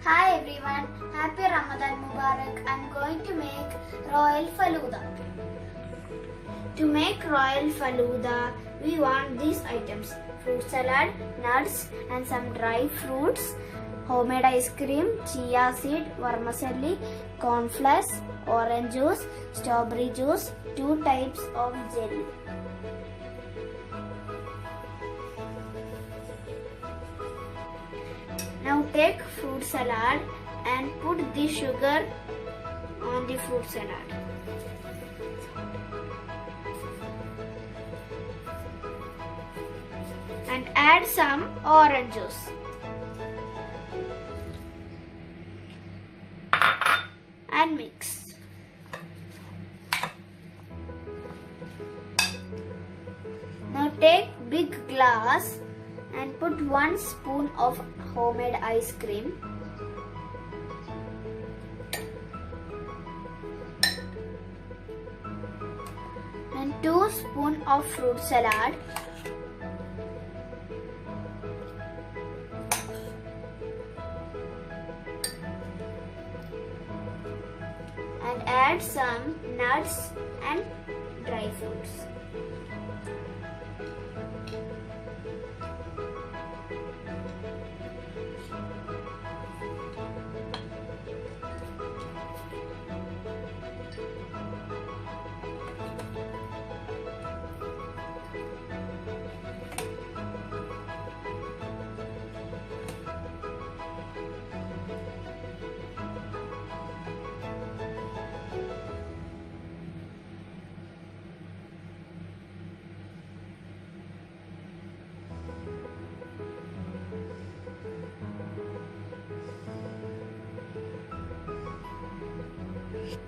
Hi everyone, happy Ramadan Mubarak. I'm going to make royal falooda. To make royal falooda, we want these items: fruit salad, nuts and some dry fruits, homemade ice cream, chia seed, vermicelli, cornflakes, orange juice, strawberry juice, 2 types of jelly. Now take fruit salad and put the sugar on the fruit salad. And add some orange juice. And mix. Now take big glass and put 1 spoon of homemade ice cream. And 2 spoons of fruit salad. And add some nuts and dry fruits.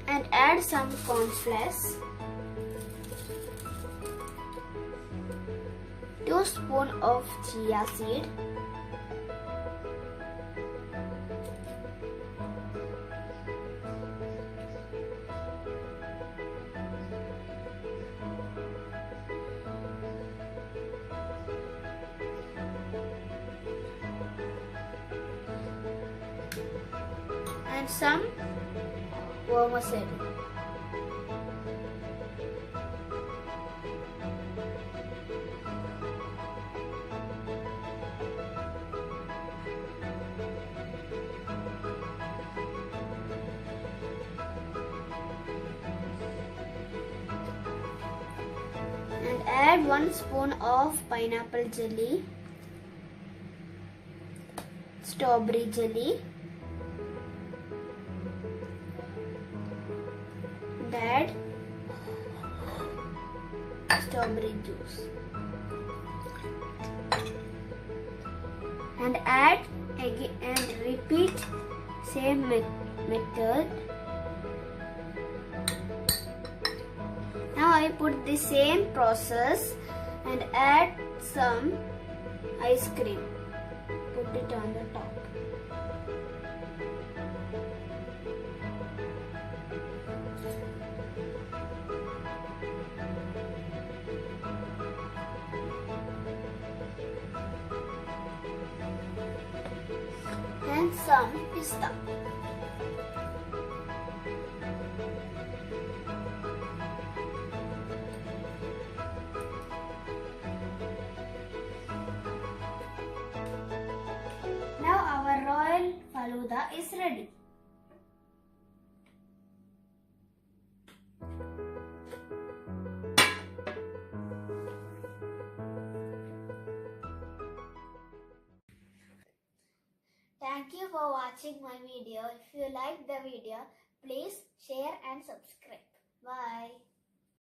And add some cornflakes, 2 spoons of chia seed, and some vermicelli. And add 1 spoon of pineapple jelly, strawberry jelly, and add strawberry juice. And add again and repeat same method. Now I put the same process and add some ice cream. Put it on the top. And some pista. Now our royal falooda is ready. Thank you for watching my video. If you like the video, please share and subscribe. Bye.